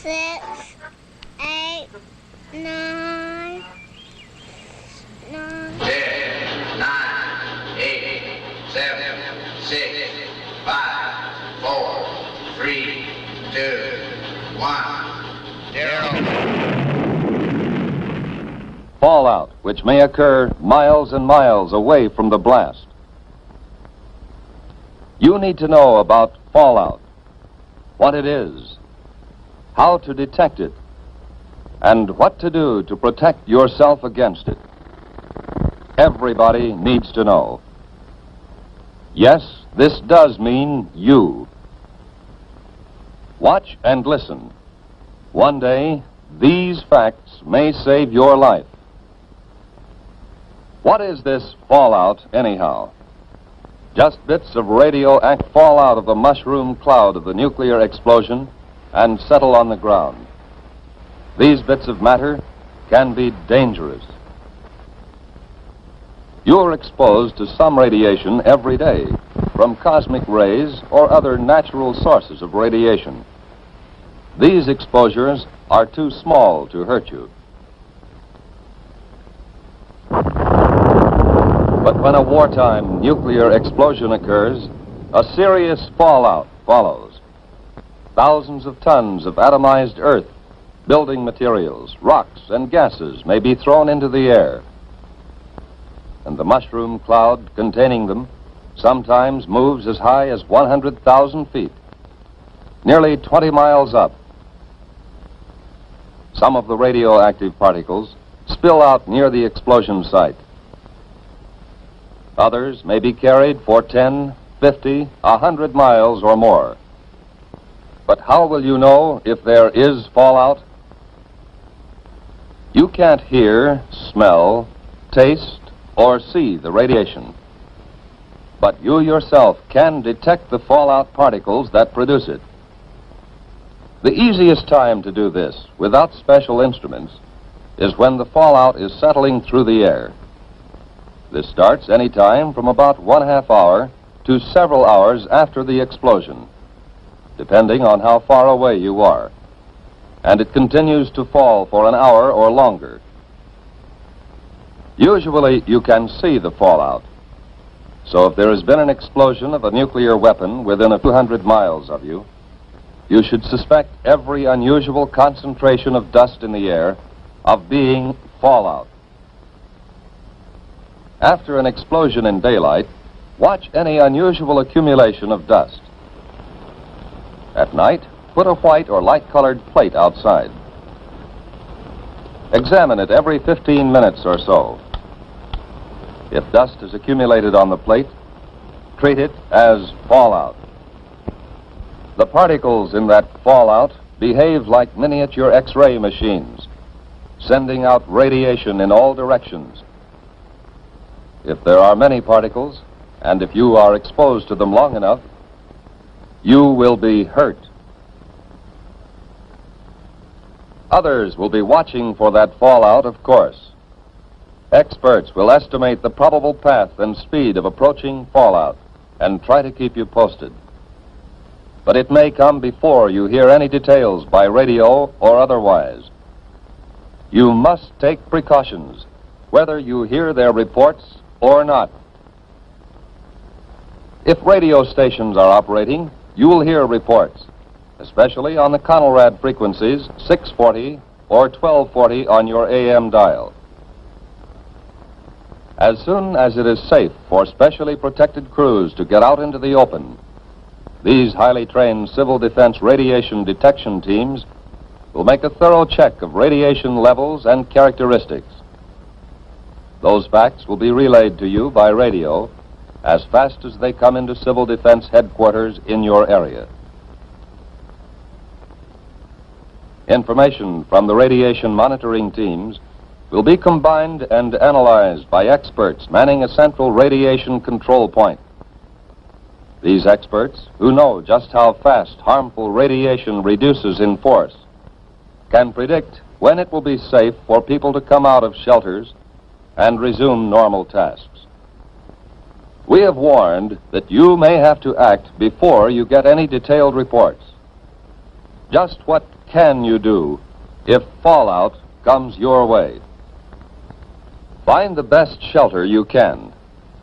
6, 8, 9, 9. 10, 9, 8, 7, 6, 5, 4, 3, 2, 1, 0. Fallout, which may occur miles and miles away from the blast. You need to know about fallout, what it is, how to detect it, and what to do to protect yourself against it. Everybody needs to know. Yes, this does mean you. Watch and listen. One day, these facts may save your life. What is this fallout, anyhow? Just bits of radioactive fall out of the mushroom cloud of the nuclear explosion and settle on the ground. These bits of matter can be dangerous. You are exposed to some radiation every day, from cosmic rays or other natural sources of radiation. These exposures are too small to hurt you. But when a wartime nuclear explosion occurs, a serious fallout follows. Thousands of tons of atomized earth, building materials, rocks, and gases may be thrown into the air. And the mushroom cloud containing them sometimes moves as high as 100,000 feet, nearly 20 miles up. Some of the radioactive particles spill out near the explosion site. Others may be carried for 10, 50, 100 miles or more. But how will you know if there is fallout? You can't hear, smell, taste, or see the radiation. But you yourself can detect the fallout particles that produce it. The easiest time to do this, without special instruments, is when the fallout is settling through the air. This starts any time from about 1/2 hour to several hours after the explosion, depending on how far away you are. And it continues to fall for an hour or longer. Usually you can see the fallout. So if there has been an explosion of a nuclear weapon within a few hundred miles of you, you should suspect every unusual concentration of dust in the air of being fallout. After an explosion in daylight, watch any unusual accumulation of dust. At night, put a white or light-colored plate outside. Examine it every 15 minutes or so. If dust is accumulated on the plate, treat it as fallout. The particles in that fallout behave like miniature X-ray machines, sending out radiation in all directions. If there are many particles, and if you are exposed to them long enough, you will be hurt. Others will be watching for that fallout, of course. Experts will estimate the probable path and speed of approaching fallout and try to keep you posted. But it may come before you hear any details by radio or otherwise. You must take precautions, whether you hear their reports or not. If radio stations are operating, you will hear reports, especially on the Conelrad frequencies 640 or 1240 on your AM dial. As soon as it is safe for specially protected crews to get out into the open, these highly trained civil defense radiation detection teams will make a thorough check of radiation levels and characteristics. Those facts will be relayed to you by radio as fast as they come into Civil Defense headquarters in your area. Information from the radiation monitoring teams will be combined and analyzed by experts manning a central radiation control point. These experts, who know just how fast harmful radiation reduces in force, can predict when it will be safe for people to come out of shelters and resume normal tasks. We have warned that you may have to act before you get any detailed reports. Just what can you do if fallout comes your way? Find the best shelter you can.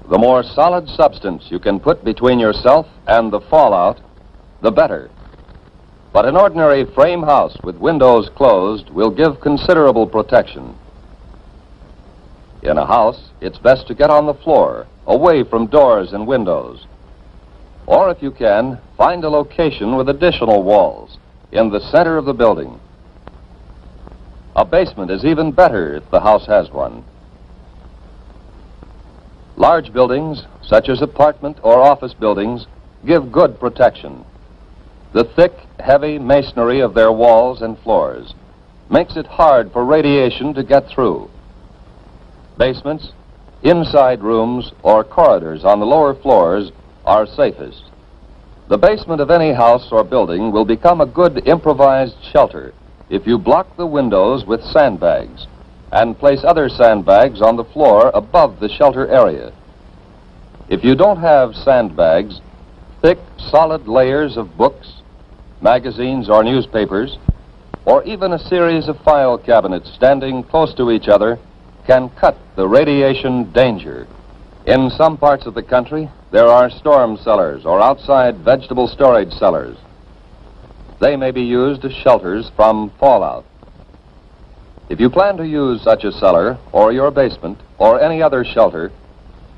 The more solid substance you can put between yourself and the fallout, the better. But an ordinary frame house with windows closed will give considerable protection. In a house, it's best to get on the floor, away from doors and windows. Or if you can, find a location with additional walls in the center of the building. A basement is even better if the house has one. Large buildings, such as apartment or office buildings, give good protection. The thick, heavy masonry of their walls and floors makes it hard for radiation to get through. Basements, inside rooms, or corridors on the lower floors are safest. The basement of any house or building will become a good improvised shelter if you block the windows with sandbags and place other sandbags on the floor above the shelter area. If you don't have sandbags, thick, solid layers of books, magazines or newspapers, or even a series of file cabinets standing close to each other can cut the radiation danger. In some parts of the country, there are storm cellars or outside vegetable storage cellars. They may be used as shelters from fallout. If you plan to use such a cellar or your basement or any other shelter,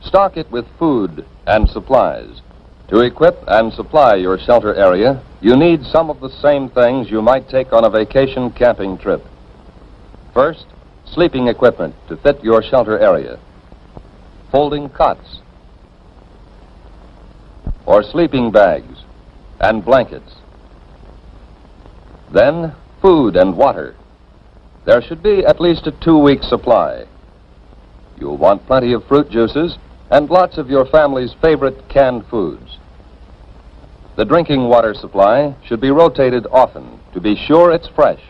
stock it with food and supplies. To equip and supply your shelter area, you need some of the same things you might take on a vacation camping trip. First, sleeping equipment to fit your shelter area. Folding cots or sleeping bags and blankets. Then, food and water. There should be at least a 2-week supply. You'll want plenty of fruit juices and lots of your family's favorite canned foods. The drinking water supply should be rotated often to be sure it's fresh.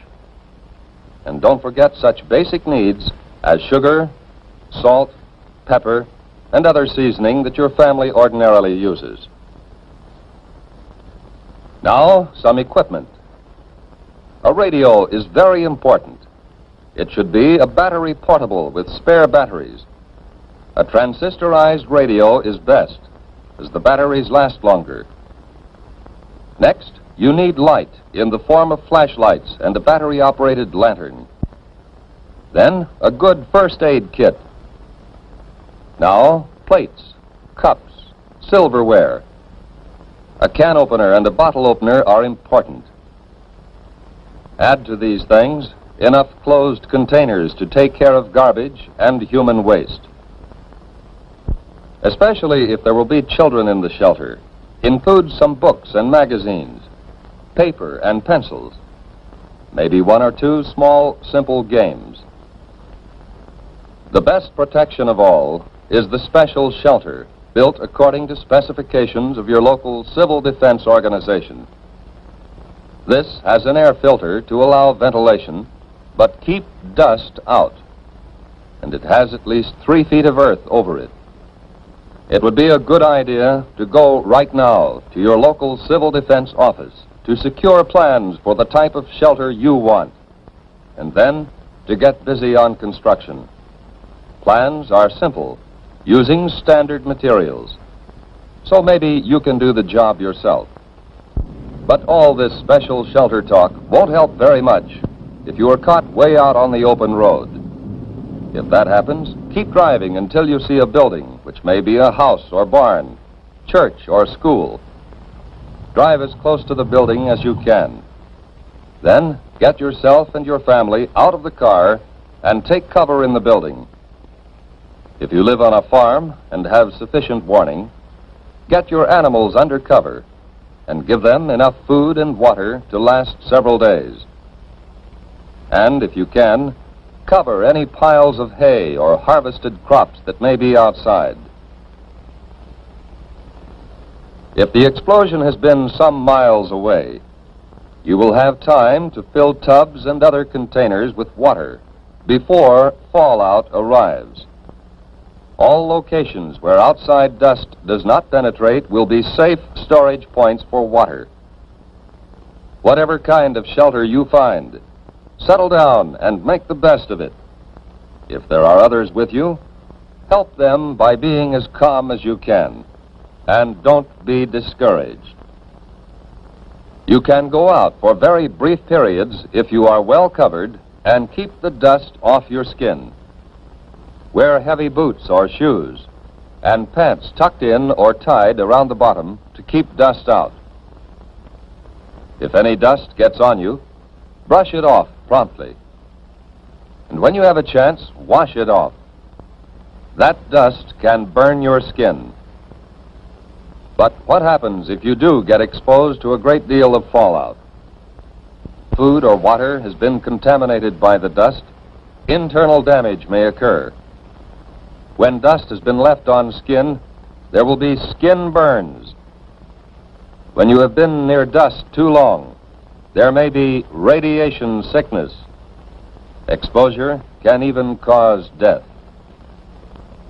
And don't forget such basic needs as sugar, salt, pepper, and other seasoning that your family ordinarily uses. Now, some equipment. A radio is very important. It should be a battery portable with spare batteries. A transistorized radio is best, as the batteries last longer. Next, you need light in the form of flashlights and a battery-operated lantern. Then, a good first aid kit. Now, plates, cups, silverware. A can opener and a bottle opener are important. Add to these things enough closed containers to take care of garbage and human waste. Especially if there will be children in the shelter, include some books and magazines, paper and pencils, maybe 1 or 2 small, simple games. The best protection of all is the special shelter built according to specifications of your local civil defense organization. This has an air filter to allow ventilation, but keep dust out. And it has at least 3 feet of earth over it. It would be a good idea to go right now to your local civil defense office to secure plans for the type of shelter you want, and then to get busy on construction. Plans are simple, using standard materials. So maybe you can do the job yourself. But all this special shelter talk won't help very much if you are caught way out on the open road. If that happens, keep driving until you see a building, which may be a house or barn, church or school. Drive as close to the building as you can. Then get yourself and your family out of the car and take cover in the building. If you live on a farm and have sufficient warning, get your animals under cover and give them enough food and water to last several days. And if you can, cover any piles of hay or harvested crops that may be outside. If the explosion has been some miles away, you will have time to fill tubs and other containers with water before fallout arrives. All locations where outside dust does not penetrate will be safe storage points for water. Whatever kind of shelter you find, settle down and make the best of it. If there are others with you, help them by being as calm as you can, and don't be discouraged. You can go out for very brief periods if you are well covered and keep the dust off your skin. Wear heavy boots or shoes and pants tucked in or tied around the bottom to keep dust out. If any dust gets on you, brush it off promptly. And when you have a chance, wash it off. That dust can burn your skin. But what happens if you do get exposed to a great deal of fallout? Food or water has been contaminated by the dust, internal damage may occur. When dust has been left on skin, there will be skin burns. When you have been near dust too long, there may be radiation sickness. Exposure can even cause death.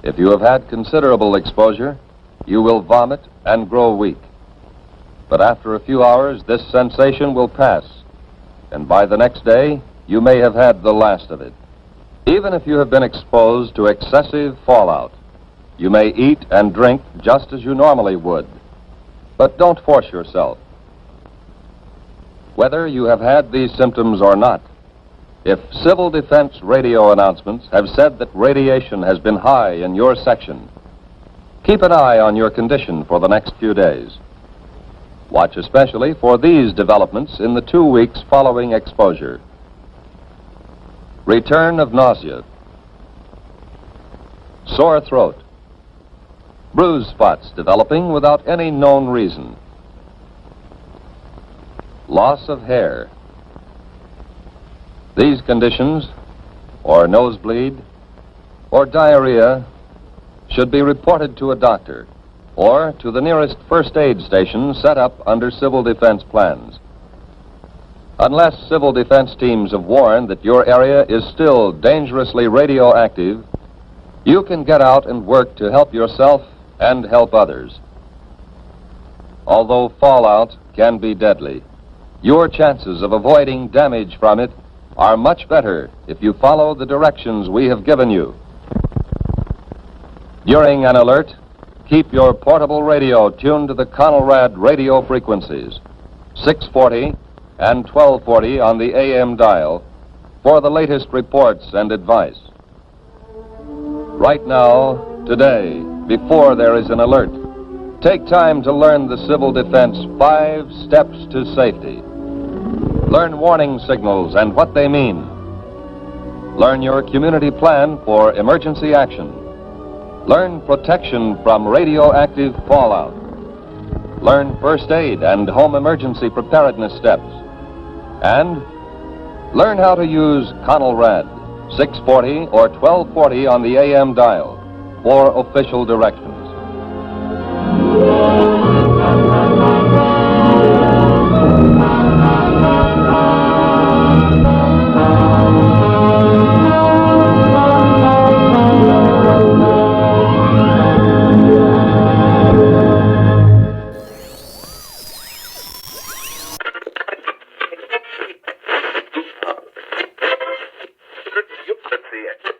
If you have had considerable exposure, you will vomit and grow weak. But after a few hours, this sensation will pass, and by the next day, you may have had the last of it. Even if you have been exposed to excessive fallout, you may eat and drink just as you normally would, but don't force yourself. Whether you have had these symptoms or not, if civil defense radio announcements have said that radiation has been high in your section, keep an eye on your condition for the next few days. Watch especially for these developments in the 2 weeks following exposure. Return of nausea, sore throat, bruise spots developing without any known reason, loss of hair. These conditions, or nosebleed, or diarrhea, should be reported to a doctor or to the nearest first aid station set up under civil defense plans. Unless civil defense teams have warned that your area is still dangerously radioactive, you can get out and work to help yourself and help others. Although fallout can be deadly, your chances of avoiding damage from it are much better if you follow the directions we have given you. During an alert, keep your portable radio tuned to the Conelrad radio frequencies, 640 and 1240 on the AM dial, for the latest reports and advice. Right now, today, before there is an alert, take time to learn the Civil Defense 5 steps to safety. Learn warning signals and what they mean. Learn your community plan for emergency action. Learn protection from radioactive fallout. Learn first aid and home emergency preparedness steps. And learn how to use Conelrad 640 or 1240 on the AM dial for official directions. You could see it.